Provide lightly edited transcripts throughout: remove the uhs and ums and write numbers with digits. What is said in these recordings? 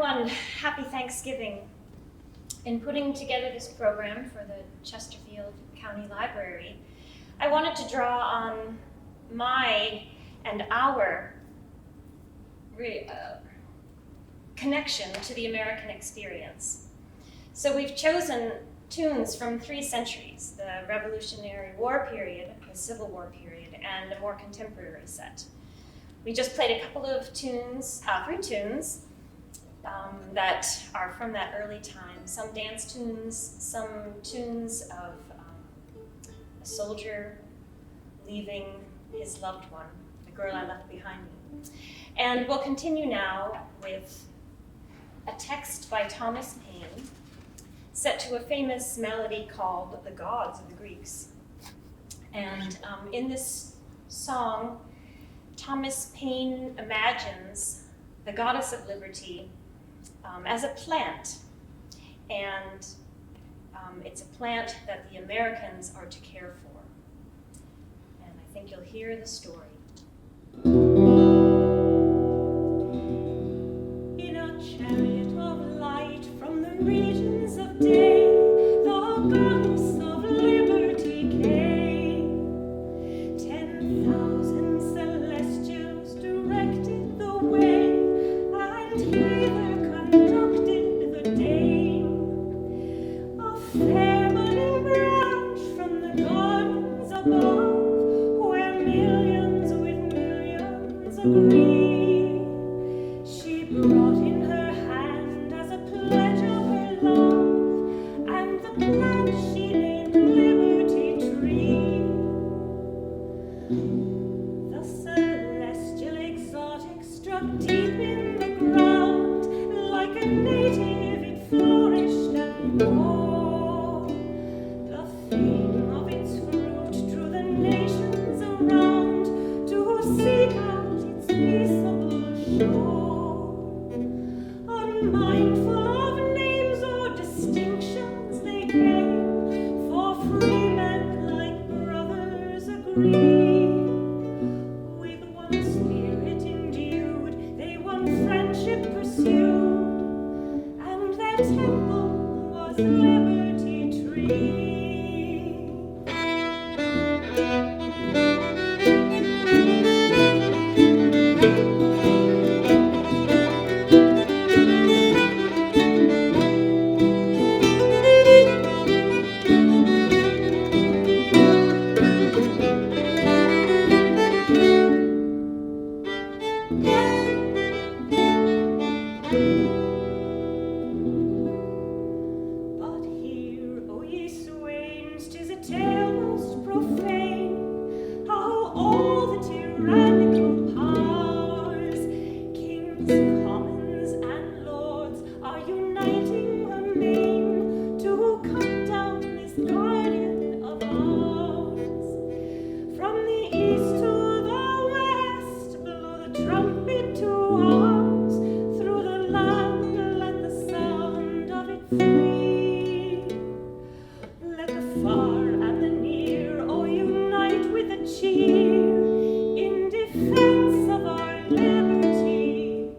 everyone, happy Thanksgiving. In putting together this program for the Chesterfield County Library, I wanted to draw on my and our connection to the American experience. So we've chosen tunes from 3 centuries, the Revolutionary War period, the Civil War period, and a more contemporary set. We just played a couple of tunes, 3 tunes, that are from that early time. Some dance tunes, some tunes of a soldier leaving his loved one, the girl I left behind me. And we'll continue now with a text by Thomas Paine, set to a famous melody called The Gods of the Greeks. And in this song, Thomas Paine imagines the goddess of liberty as a plant, and it's a plant that the Americans are to care for. And I think you'll hear the story. In a chariot of light from the regions of day, the goddess of liberty came. 10,000 celestials directed the way, and hither conducted the dame. A fair budding branch from the gardens above, where millions with millions agree. She brought in her hand as a pledge of her love, and the plant she named Liberty Tree. The celestial exotic struck deep in the ground, like a native it flourished and bore. The fame of its fruit drew the nations around to seek out its peaceable shore. Unmindful of names or distinctions they came, for free men like brothers agree. With one spirit endued, they one friendship pursued, and their temple was Liberty Tree. But hear, O ye swains, 'tis a tale most profane, how all the tyrannical powers, kings, commons, and lords, are uniting amain to cut down this guardian of ours. From the east to the west, blow the trumpet to arms, through the land let the sound of it free. Let the far and the near all unite with a cheer in defense of our Liberty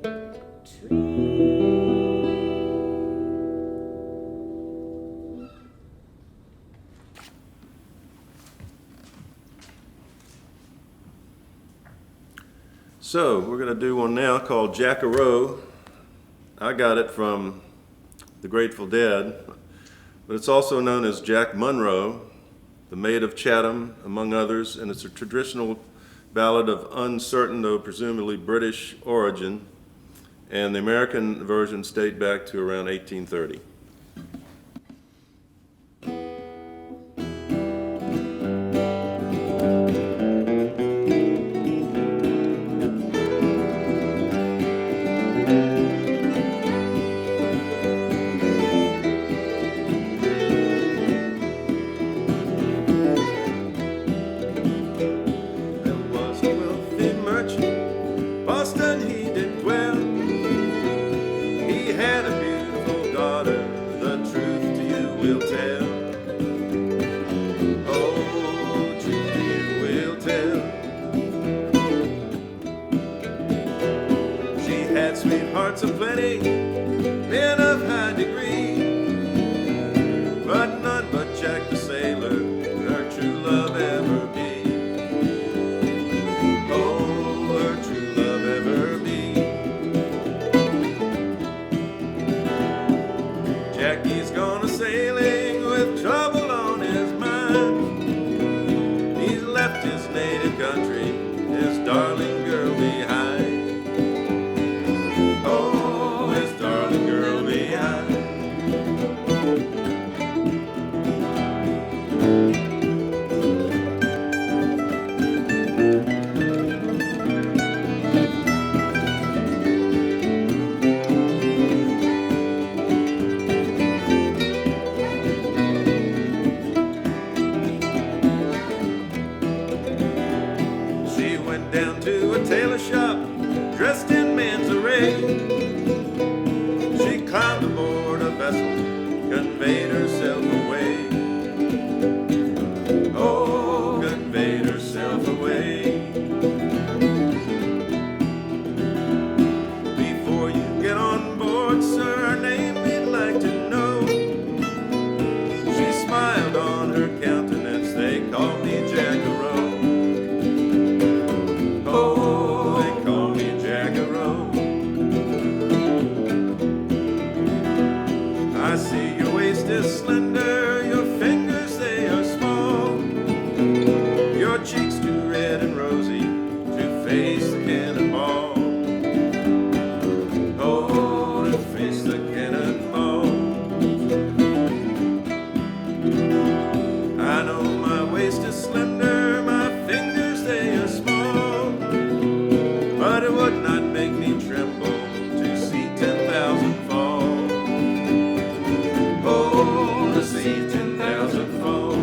Tree. So we're going to do one now called Jack-A-Row. I got it from the Grateful Dead, but it's also known as Jack Monroe, the Maid of Chatham, among others, and it's a traditional ballad of uncertain, though presumably British origin, and the American versions date back to around 1830. There was a wealthy merchant, Boston he did dwell. He had a beautiful daughter, the truth to you will tell. Oh, the truth to you will tell. She had sweethearts aplenty, went down to a tailor shop, dressed in man's array. She climbed aboard a vessel, conveyed herself away. Oh, conveyed herself away. Before you get on board, sir, her name we'd like to know. She smiled on her countenance, they called me Jack-a-row. Oh, they called me Jack-a-row. I see your waist is slender, your fingers they are small, your cheeks too red and rosy to face the cannonball. Oh, to face the cannonball. I know my waist is slender, my fingers they are small, but it would not make me tremble to see 10,000 fall. Oh, to see 10,000 fall.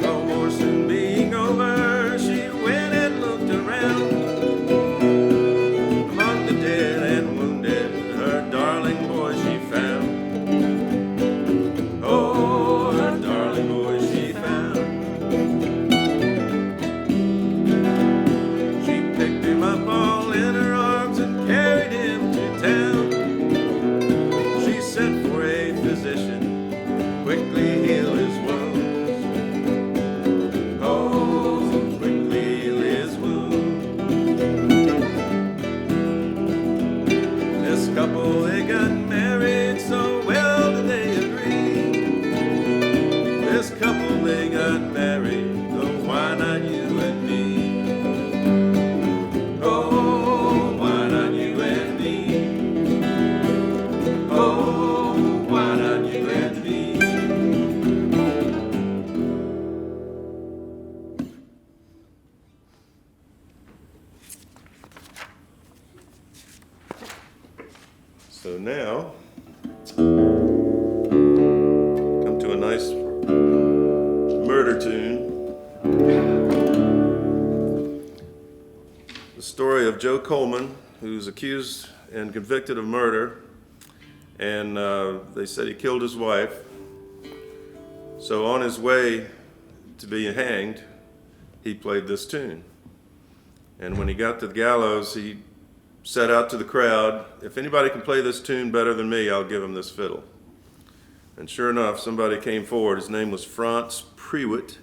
The war soon being over, she went and looked around. Among the dead and wounded, her darling boy she found. Oh, her darling boy she found. She picked him up all in her arms and carried him to town. She sent for a physician, quickly heal his wounds. Oh, quickly heal his wounds. This couple, they got married, so well did they agree. This couple, they got married, oh, why not you and me? Oh, why not you and me? Oh, why not you and me? So now, come to a nice murder tune. The story of Joe Coleman, who's accused and convicted of murder, and they said he killed his wife. So on his way to be hanged, he played this tune. And when he got to the gallows, he said out to the crowd, if anybody can play this tune better than me, I'll give him this fiddle. And sure enough, somebody came forward. His name was Franz Prewitt.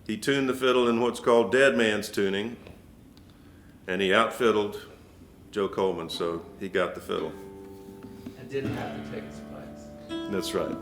He tuned the fiddle in what's called dead man's tuning, and he outfiddled Joe Coleman, so he got the fiddle. And didn't have to take his place. That's right.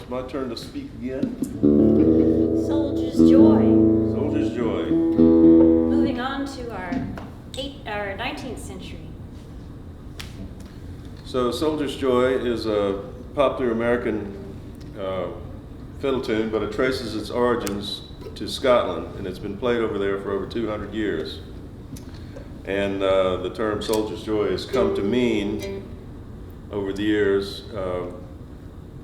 it's my turn to speak again. Soldier's Joy. Soldier's Joy. Moving on to our 19th century. So Soldier's Joy is a popular American fiddle tune, but it traces its origins to Scotland, and it's been played over there for over 200 years. And the term Soldier's Joy has come to mean, over the years,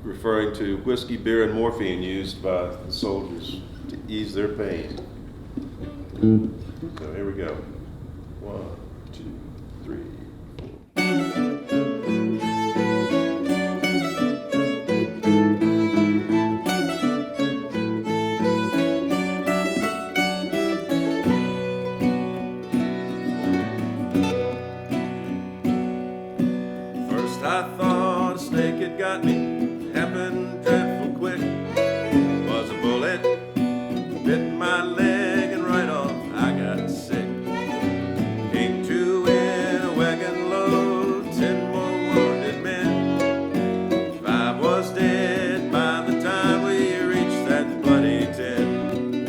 referring to whiskey, beer, and morphine used by the soldiers to ease their pain. So here we go. 1, 2, 3. First I thought a snake had got me, happened dreadful quick. Was a bullet, bit my leg, and right off I got sick. Came to in a wagon load, 10 more wounded men. 5 was dead by the time we reached that bloody tent.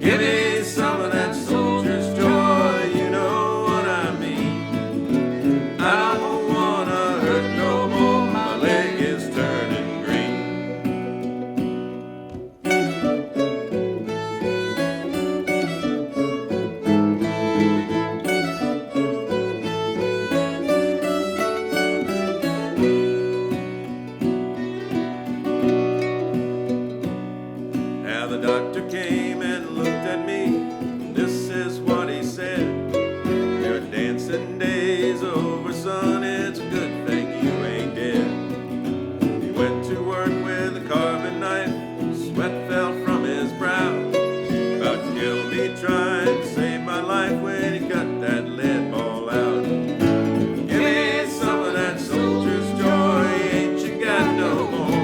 Give me some of that soldier's joy, you know what I mean. I don't wanna hurt no more, my leg is turning green. Now the doctor came and looked at me. This is what he said. Your dancing days over, son. It's a good thing you ain't dead. He went to work with a carving knife. Sweat fell from his brow. About killed me trying to save my life when he cut that lead ball out. Give me some of that soldier's joy. Ain't you got no more?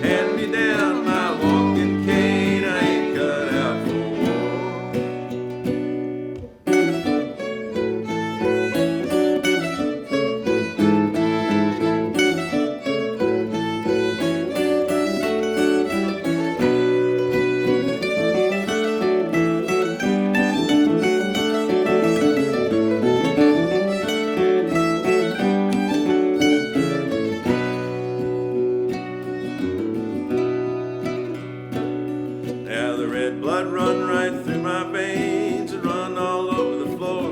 Hand me down my walking cane. I ain't cut out for war. Now the red blood run right through my veins and run all over the floor.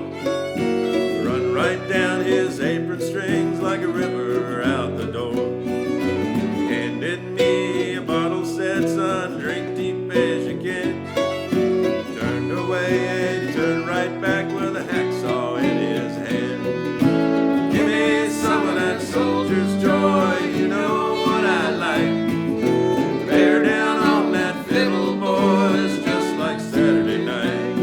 Run right down his apron strings like a river out the door. Handed me a bottle, said, son, drink deep as you can. Turned away and he turned right back with a hacksaw in his hand. Give me some of that soldier's joy, you know what I like. Bear down on that fiddle, boys, just like Saturday night.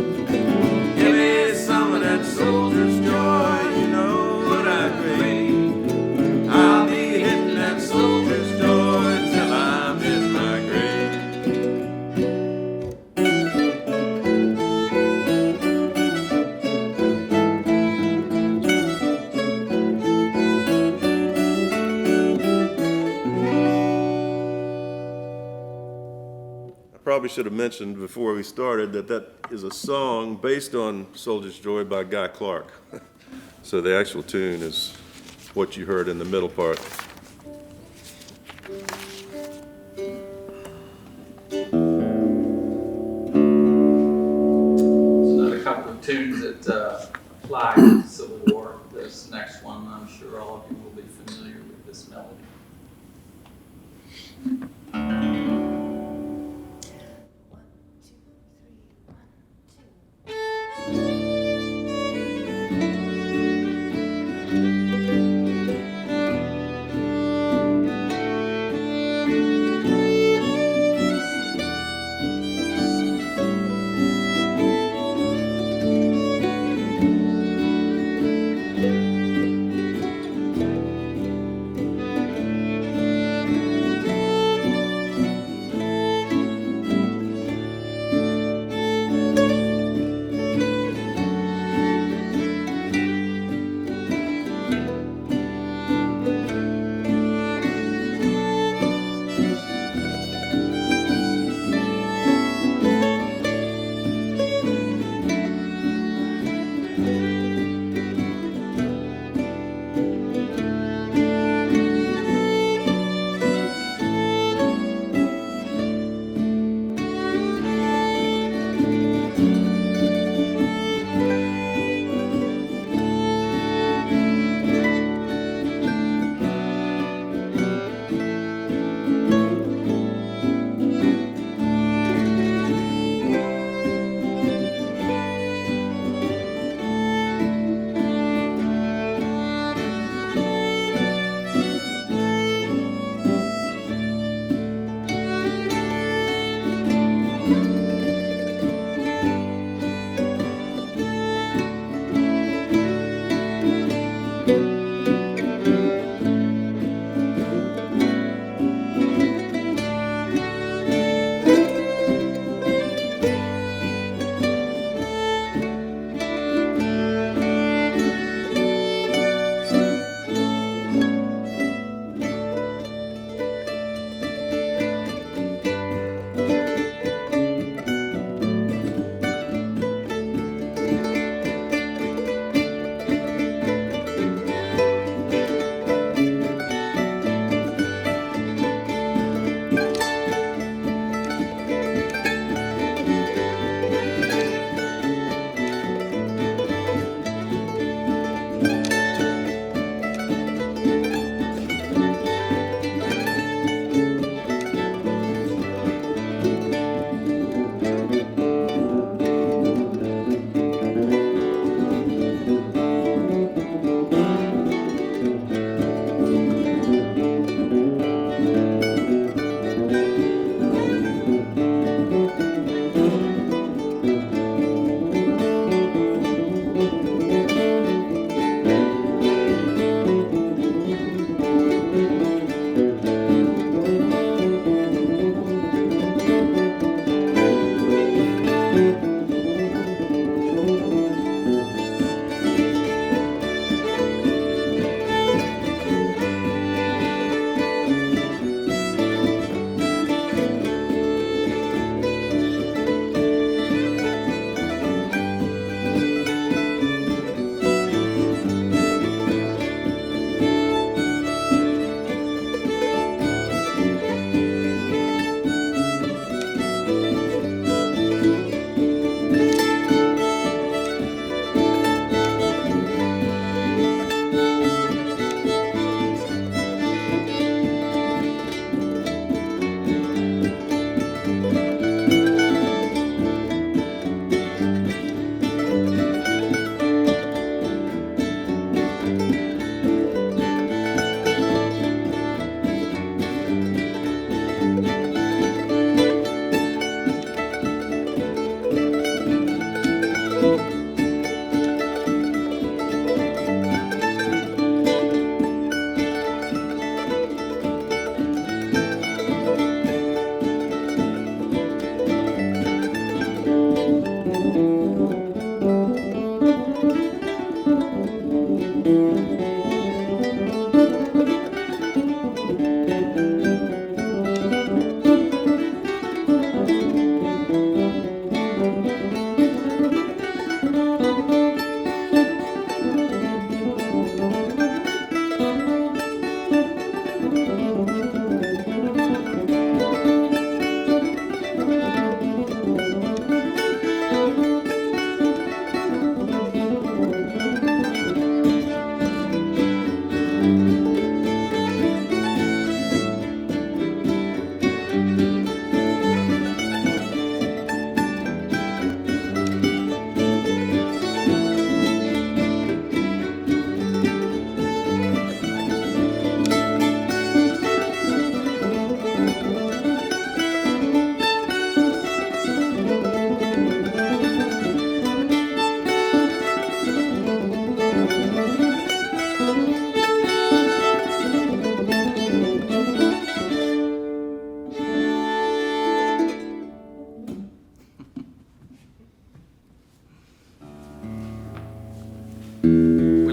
Give me some of that soldier's joy, you know what I crave. I'll be hitting that soldier's joy till I'm in my grave. I probably should have mentioned before we started that that is a song based on Soldier's Joy by Guy Clark. So the actual tune is what you heard in the middle part. So another couple of tunes that apply to the Civil War. This next one, I'm sure all of you will be familiar with this melody.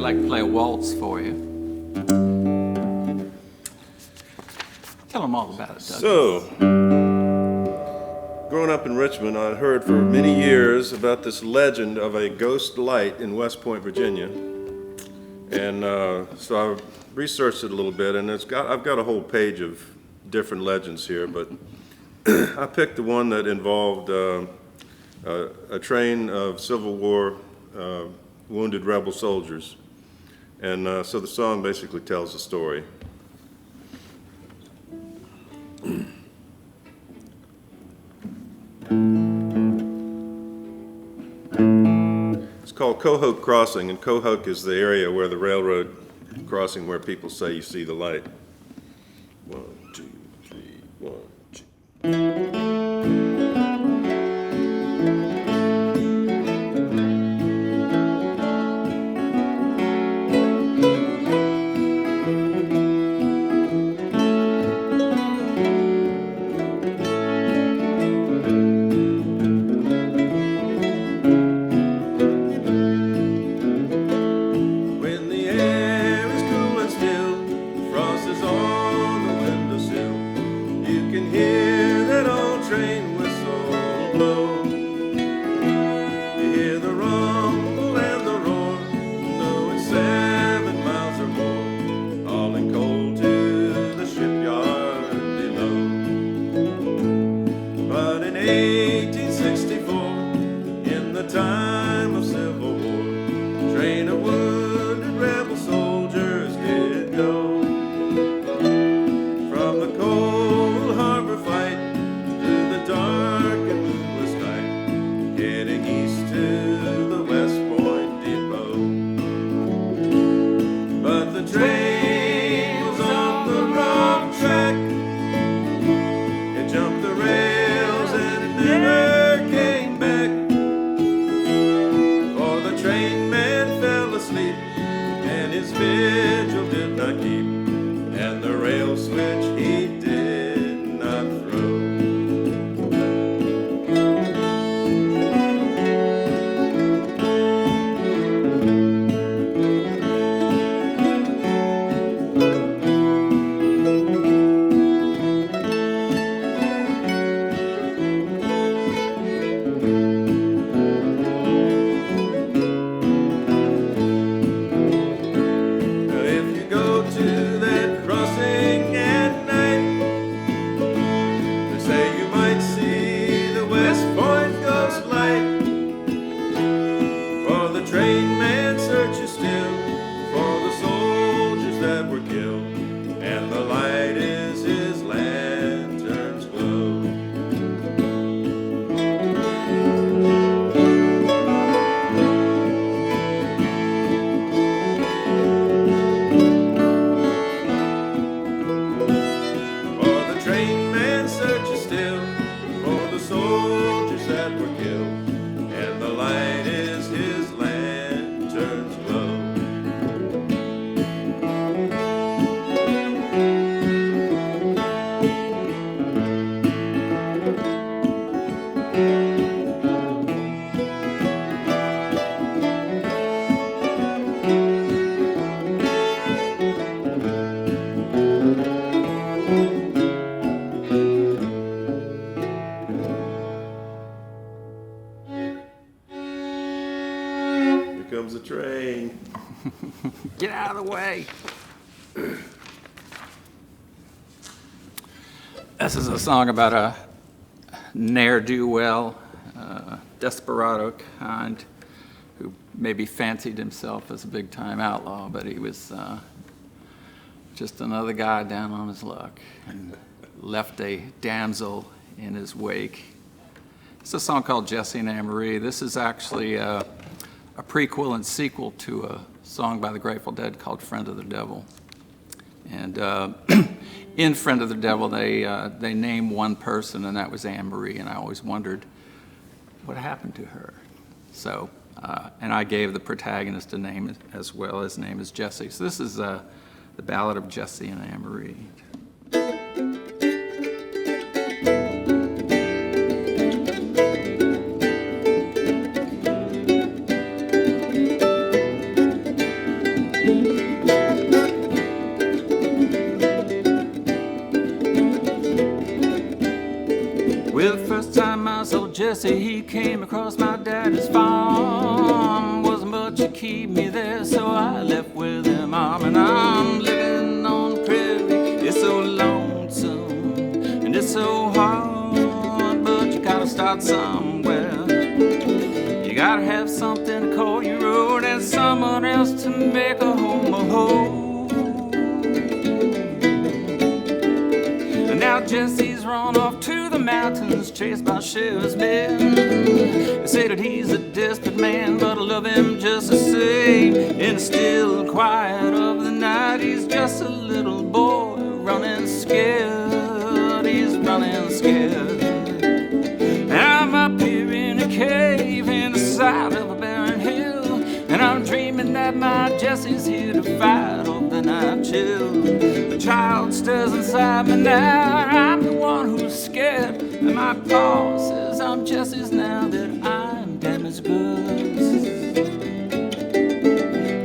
like to play a waltz for you. Tell them all about it, Doug. So, growing up in Richmond, I heard for many years about this legend of a ghost light in West Point, Virginia. And so I researched it a little bit, and I've got a whole page of different legends here, but I picked the one that involved a train of Civil War wounded rebel soldiers. And so the song basically tells the story. It's called Coho Crossing, and Coho is the area where the railroad crossing where people say you see the light. 1, 2, 3, 1, 2. Comes a train. Get out of the way. This is a song about a ne'er-do-well, desperado kind, who maybe fancied himself as a big-time outlaw, but he was just another guy down on his luck and left a damsel in his wake. It's a song called Jesse and Anne Marie. This is actually a prequel and sequel to a song by the Grateful Dead called Friend of the Devil. And in Friend of the Devil, they name one person, and that was Anne Marie, and I always wondered what happened to her. So, and I gave the protagonist a name as well. His name is Jesse. So this is the Ballad of Jesse and Anne Marie. Jesse, he came across my daddy's farm. Wasn't much to keep me there, so I left with him arm in arm. Living on the prairie, it's so lonesome and it's so hard, but you gotta start somewhere. You gotta have something to call your own and someone else to make a home a home. And now Jesse's run off to the mountains, chased by sheriff's men. They say that he's a desperate man, but I love him just the same. In the still quiet of the night, he's just a little boy running scared. He's running scared. And I'm up here in a cave in the side of a barren hill, and I'm dreaming that my Jesse's here to fight off the night chill. The child stirs inside me now, I'm the one who's scared, and my paw says I'm Jesse's now, that I'm damaged goods.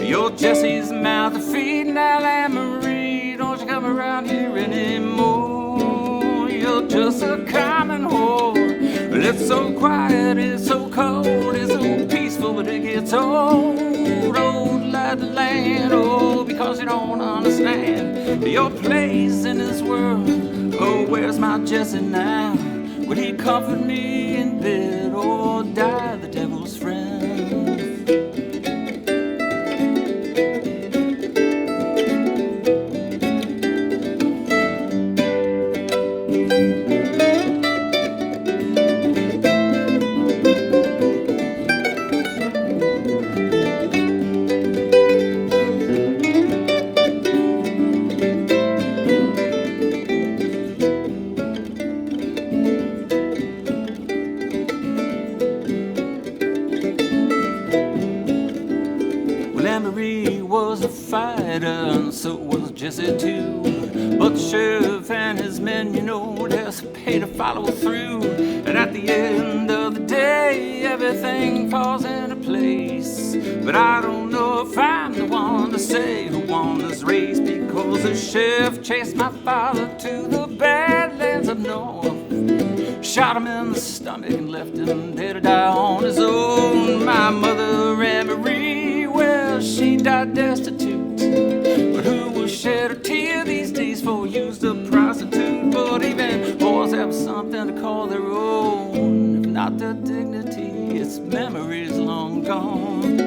You're Jesse's mouth to feed, now Anne Marie, don't you come around here anymore. You're just a common whore. But it's so quiet, it's so cold, it's so peaceful, but it gets old. Old like the land, oh, because you don't understand your place in this world. Oh, where's my Jesse now? Would he comfort me in bed or die the devil's friend? And so was Jesse too. But the sheriff and his men, you know, they're paid to follow through. And at the end of the day, everything falls into place. But I don't know if I'm the one to say who won this race, because the sheriff chased my father to the badlands up north, shot him in the stomach and left him there to die on his own. My mother, Anne Marie, well, she died destitute. But who will shed a tear these days for used a prostitute? But even whores have something to call their own. If not their dignity, its memories long gone.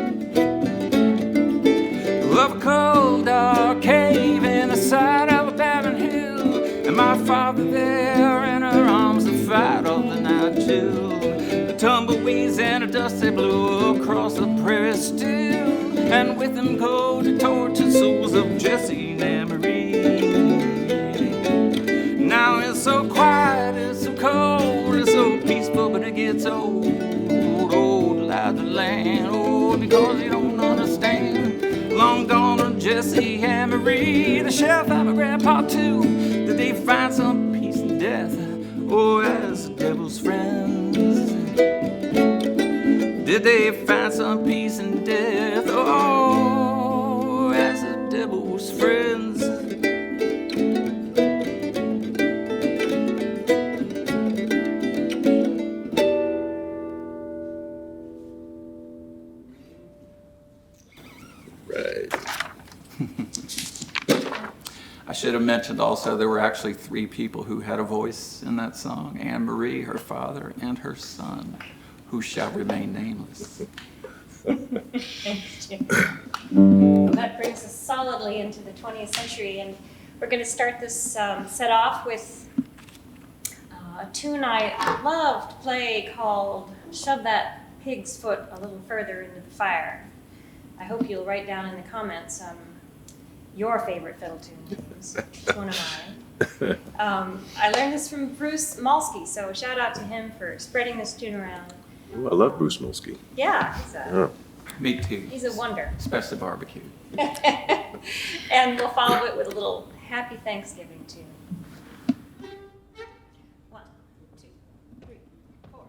Of a cold dark cave in the side of a barren hill, and my father there in her arms to fight off the night chill. The tumbleweeds and the dust they blew across the prairie still, and with them go the tortured souls of Jesse and Anne Marie. Now it's so quiet, it's so cold, it's so peaceful, but it gets old. Old like the land, old because you don't understand. Long gone are Jesse and Marie, the sheriff and my grandpa too. Did they find some peace in death, or as the devil's friends? Did they find some peace in death, or as the devil's friends? I should have mentioned also there were actually 3 people who had a voice in that song: Anne Marie, her father, and her son, who shall remain nameless. Thank you. Well, that brings us solidly into the 20th century, and we're going to start this set off with a tune I love to play called "Shove That Pig's Foot a Little Further into the Fire." I hope you'll write down in the comments your favorite fiddle tune names. It's one of mine. I learned this from Bruce Molsky, so shout out to him for spreading this tune around. Ooh, I love Bruce Molsky. Yeah, Me too. he's a wonder. Especially barbecue. And we'll follow it with a little Happy Thanksgiving tune. 1, 2, 3, 4.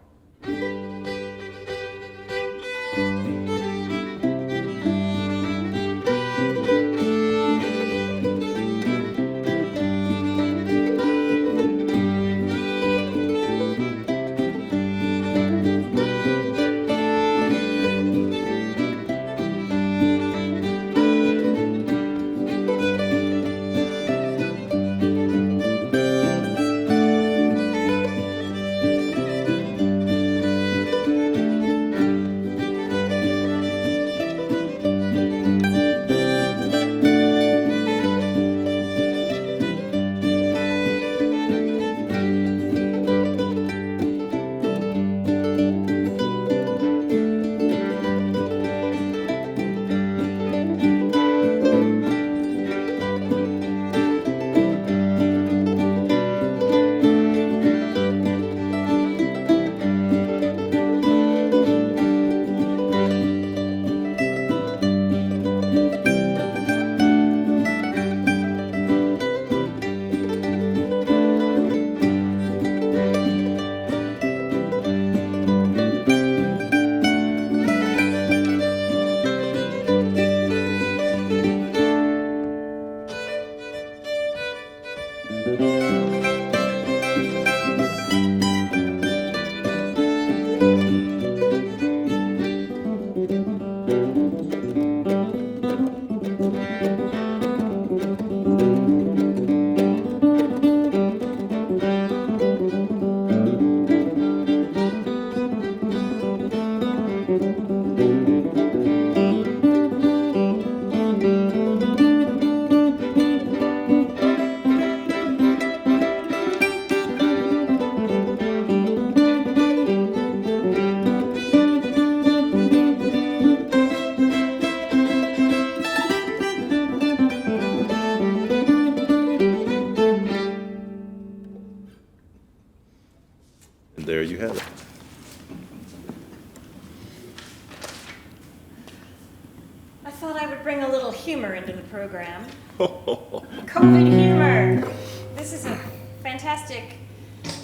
thought I would bring a little humor into the program. COVID humor. This is a fantastic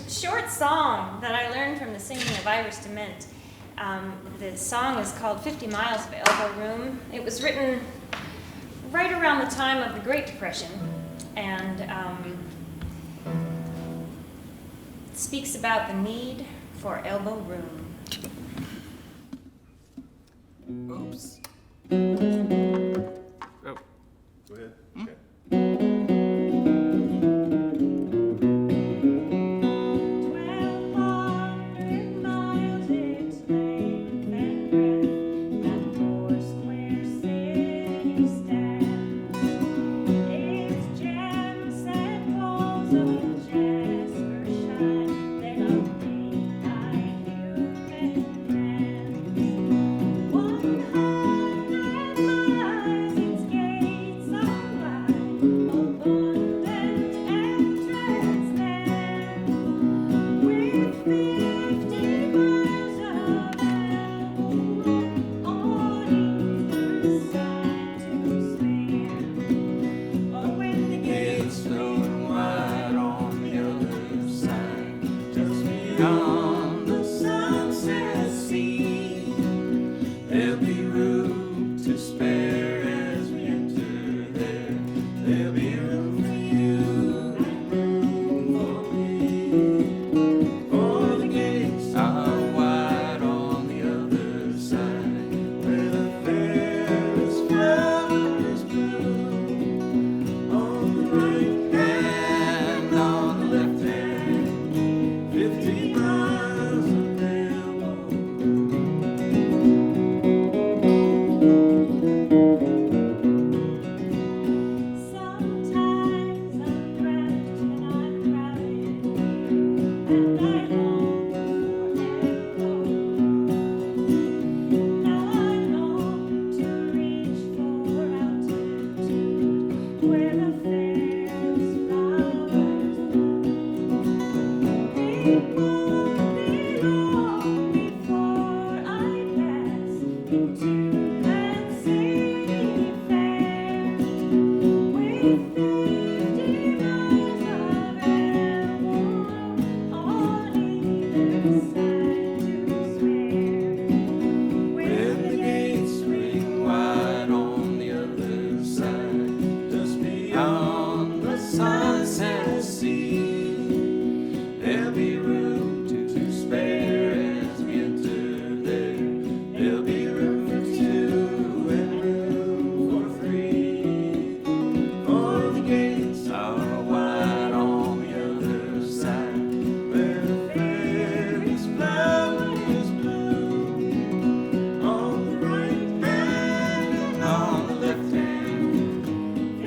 short song that I learned from the singing of Iris DeMint. The song is called 50 Miles of Elbow Room. It was written right around the time of the Great Depression, and it speaks about the need for elbow room. Oops. Oh. Go ahead. Hmm? Okay. 1,200 miles its length and breadth, that four-square city stands. Its gems and walls of jasper shine, they are made by human hands. 100 miles its gates are wide, abundant entrance there. With 50 miles of elbow on either side to spare. Oh, when the gates swing wide on the other side, just beyond the sunset sea, there'll be room to spare as we enter there. There'll be room for you and room for me. For the gates are wide on the other side, where the fairest flowers bloom. On the right hand, on the left hand, 50 miles of elbow. Sometimes I'm wrapped and I'm crowded, and I long for elbow. Now I long to reach for altitude, where the fairest flowers bloom. It won't be long before I pass into that city fair. With 50 miles of elbow on either side to spare. When the gates swing wide on the other side, just beyond the sunset sea, there'll be room to spare as we enter there. There'll be room for two and room for three. For the gates are wide on the other side, where the fairest flowers bloom. On the right hand and on the left hand,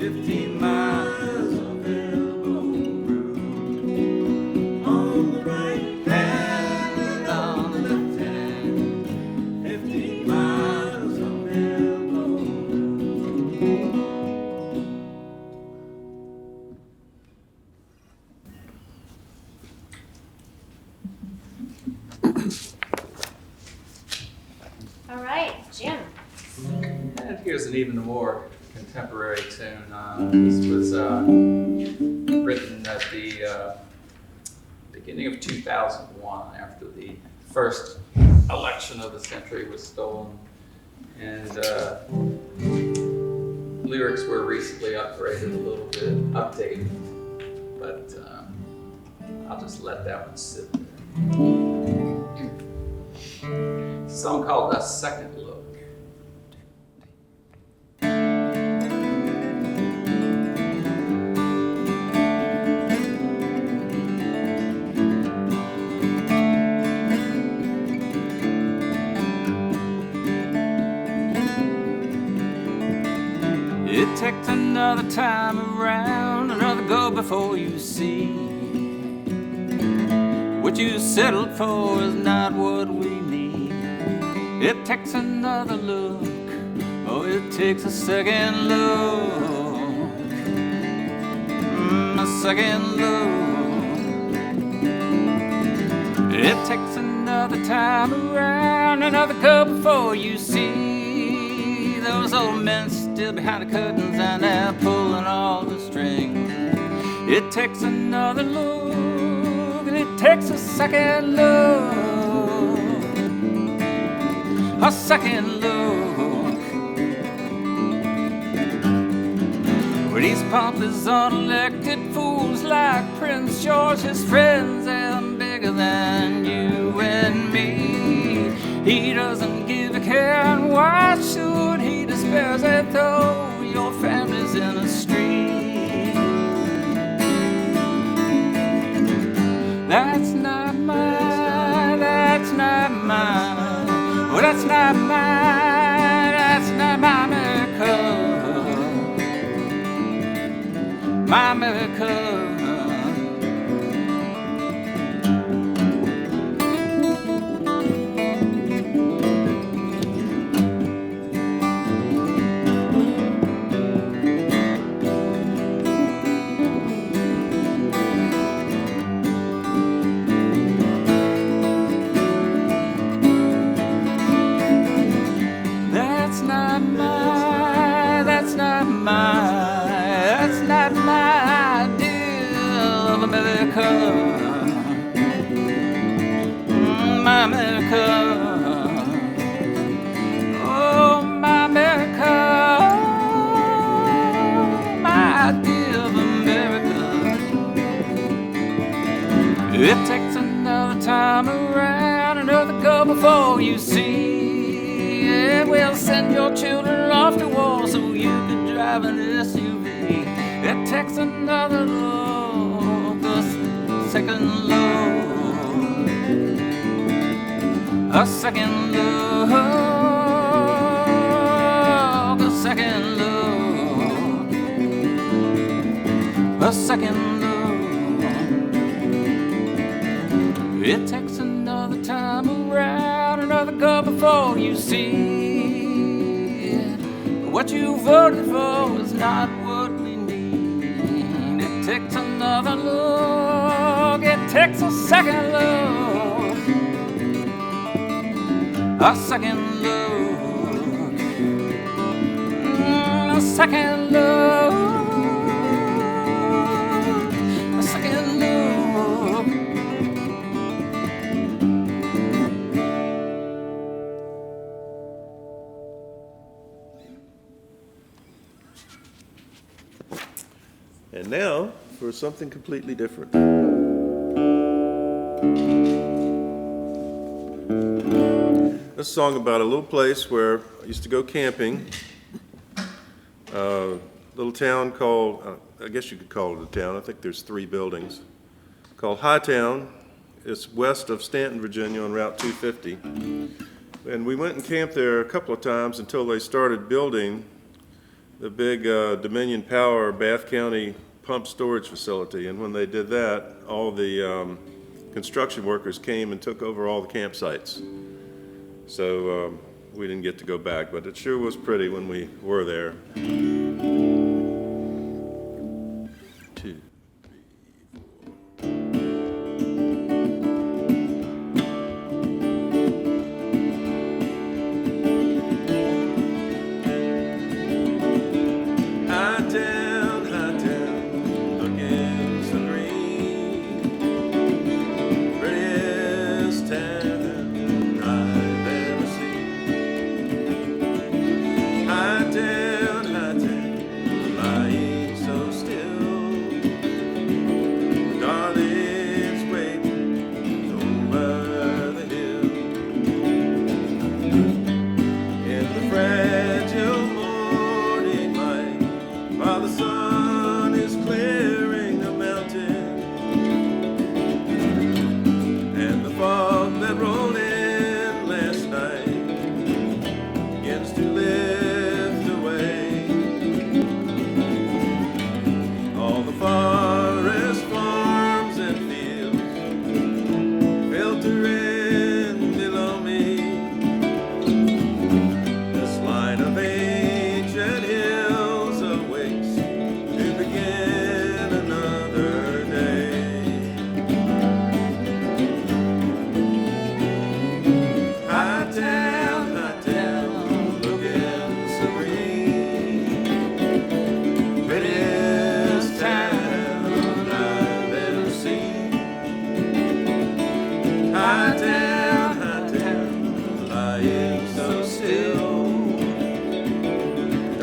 50 miles of elbow room. On the right hand and on the left hand, 50 miles of elbow room. All right, Jim. And here's an even more contemporary tune. This was written at the beginning of 2001, after the first election of the century was stolen. And lyrics were recently upgraded a little bit, updated, but I'll just let that one sit there. It's a song called A Second Look. It takes another time around, another go before you see. What you settled for is not what we need. It takes another look, oh, it takes a second look. A second look. It takes another time around, another go before you see those those old men still behind the curtains and they're pulling all the strings. It takes another look, and it takes a second look, a second look. Where these pompous unelected fools like Prince George, his friends, they're bigger than you and me. He doesn't give a care, and why should he despair as though your family's in the street? That's not mine, that's not mine, oh, that's not mine, that's not my America, my America. That's not my idea of America, my America, oh my America, my idea of America. It takes another time around, another go before you see. Yeah, we'll send your children off to war so you can drive an SUV. It takes another look, a second look, a second look, a second look, a second look. It takes another time around, another go before you see. What you voted for is not what we need. It takes another look, it takes a second look, a second look, a second look, a second look. And now for something completely different. This song about a little place where I used to go camping. A little town called, I guess you could call it a town. I think there's 3 buildings. Called Hightown. It's west of Stanton, Virginia on Route 250. And we went and camped there a couple of times until they started building the big Dominion Power Bath County pump storage facility. And when they did that, all the construction workers came and took over all the campsites. So we didn't get to go back, but it sure was pretty when we were there. 2, 3, 4.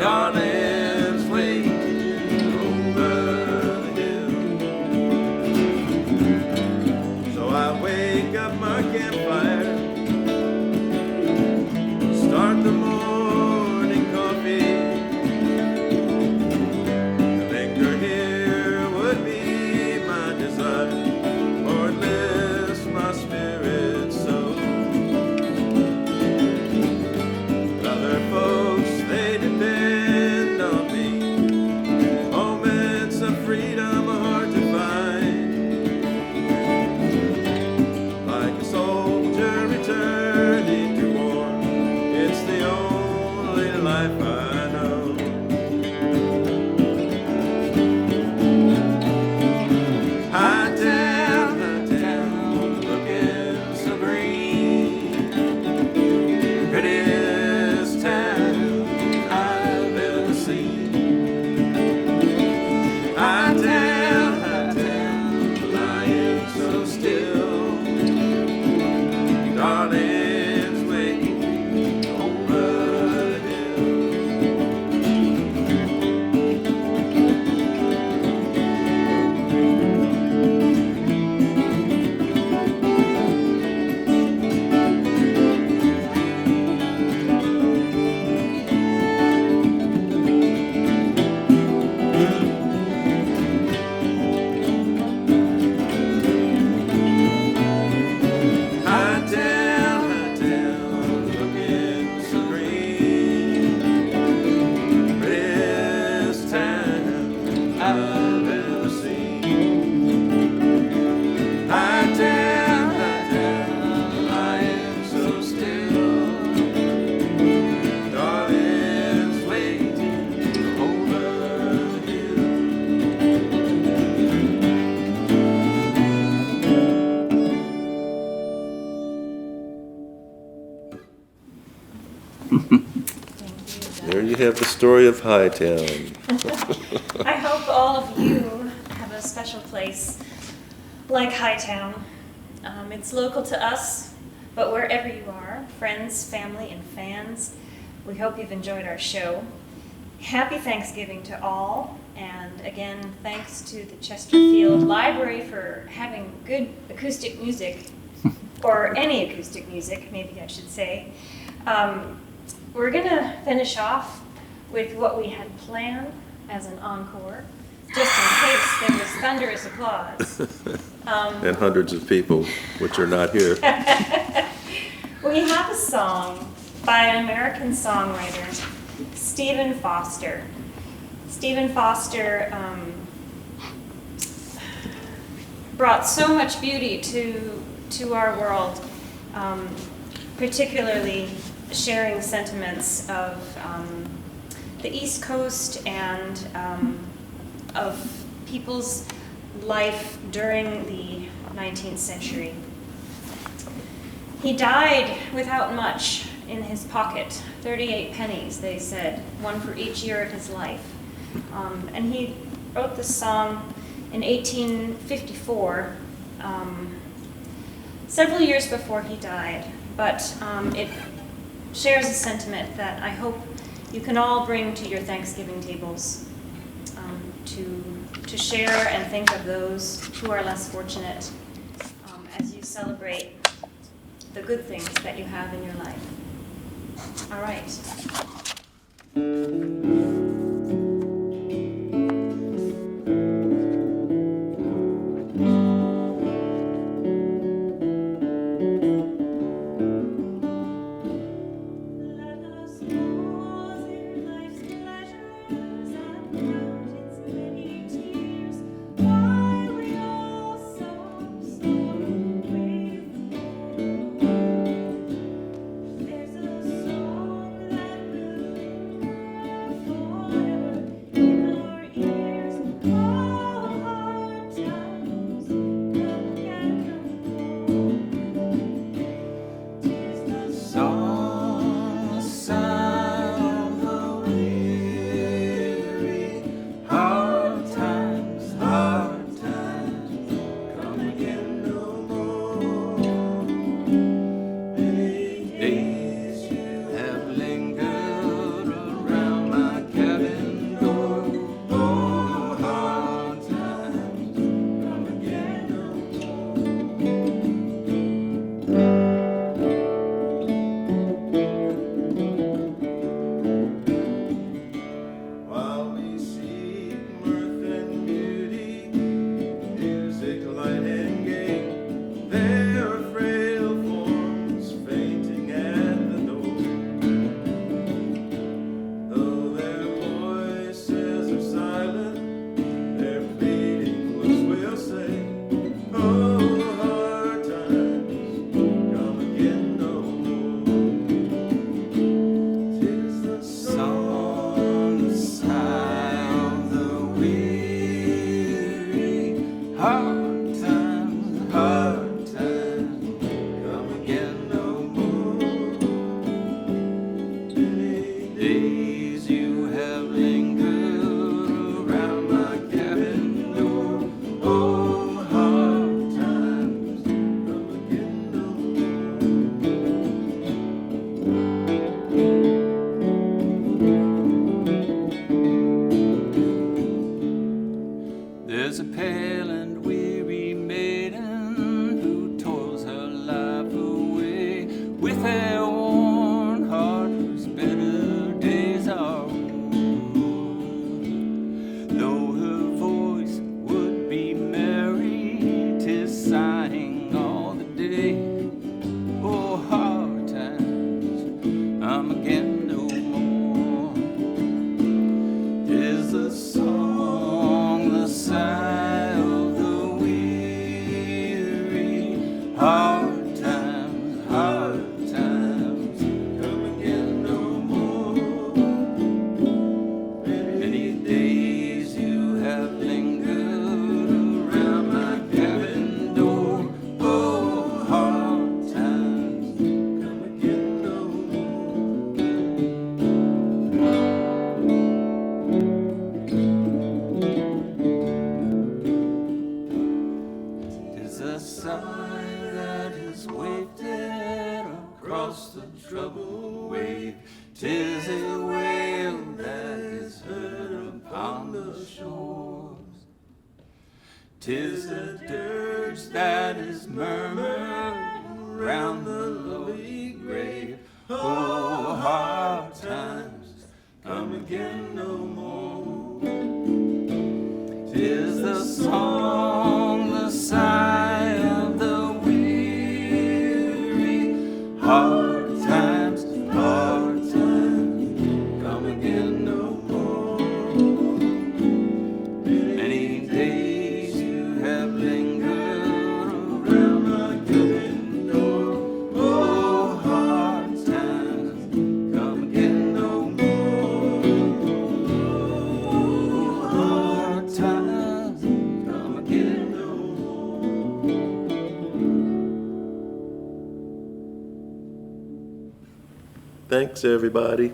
darlings waiting over the hill. So I wake up my campfire, start the morning coffee. To linger here would be my desire, for it lifts my spirit so. Other folks, they depend on me. Moments of freedom are hard to find. Like a soldier returning to war, it's the only life I know. Hightown, Hightown, looking so green. Prettiest town I've ever seen. Hightown, Hightown, lying so still. Darlings waiting over the hill. Hightown, Hightown, looking so green. Prettiest town I've ever seen. Hightown, Hightown, lying so still. Darlings waiting over the hill. There you have the story of Hightown. I hope all of you have a special place like Hightown. It's local to us, but wherever you are, friends, family, and fans, we hope you've enjoyed our show. Happy Thanksgiving to all, and again, thanks to the Chesterfield Library for having good acoustic music, or any acoustic music, maybe I should say. We're gonna finish off with what we had planned as an encore, just in case there was thunderous applause. And hundreds of people, which are not here. We have a song by an American songwriter, Stephen Foster. Stephen Foster brought so much beauty to our world, particularly sharing sentiments of the East Coast and of people's life during the 19th century. He died without much in his pocket, 38 pennies, they said, one for each year of his life. And he wrote this song in 1854, several years before he died, but it shares a sentiment that I hope you can all bring to your Thanksgiving tables, to share and think of those who are less fortunate as you celebrate the good things that you have in your life. All right. There's a song that will linger There's a pale and weary maiden who toils her life away with a worn heart whose better days are o'er. Though her voice would be merry, 'tis sighing all the day. Oh, hard times, I'm again no more. 'Tis the song, the sigh of the weary. Hard times, come again no more. Many days you have lingered around my cabin door. Oh, hard times, come again no more. 'Tis a sigh that is wafted across the troubled wave. 'Tis a wail that is heard upon the shores. 'Tis a dirge that is murmured round the lowly grave. Oh, hard times, come again no more. 'Tis the song, the sigh of the weary. Hard times, come again no more. Many days you have lingered around my cabin door. Oh, hard times, come again no more. Oh, hard times, come again no more. Thanks, everybody.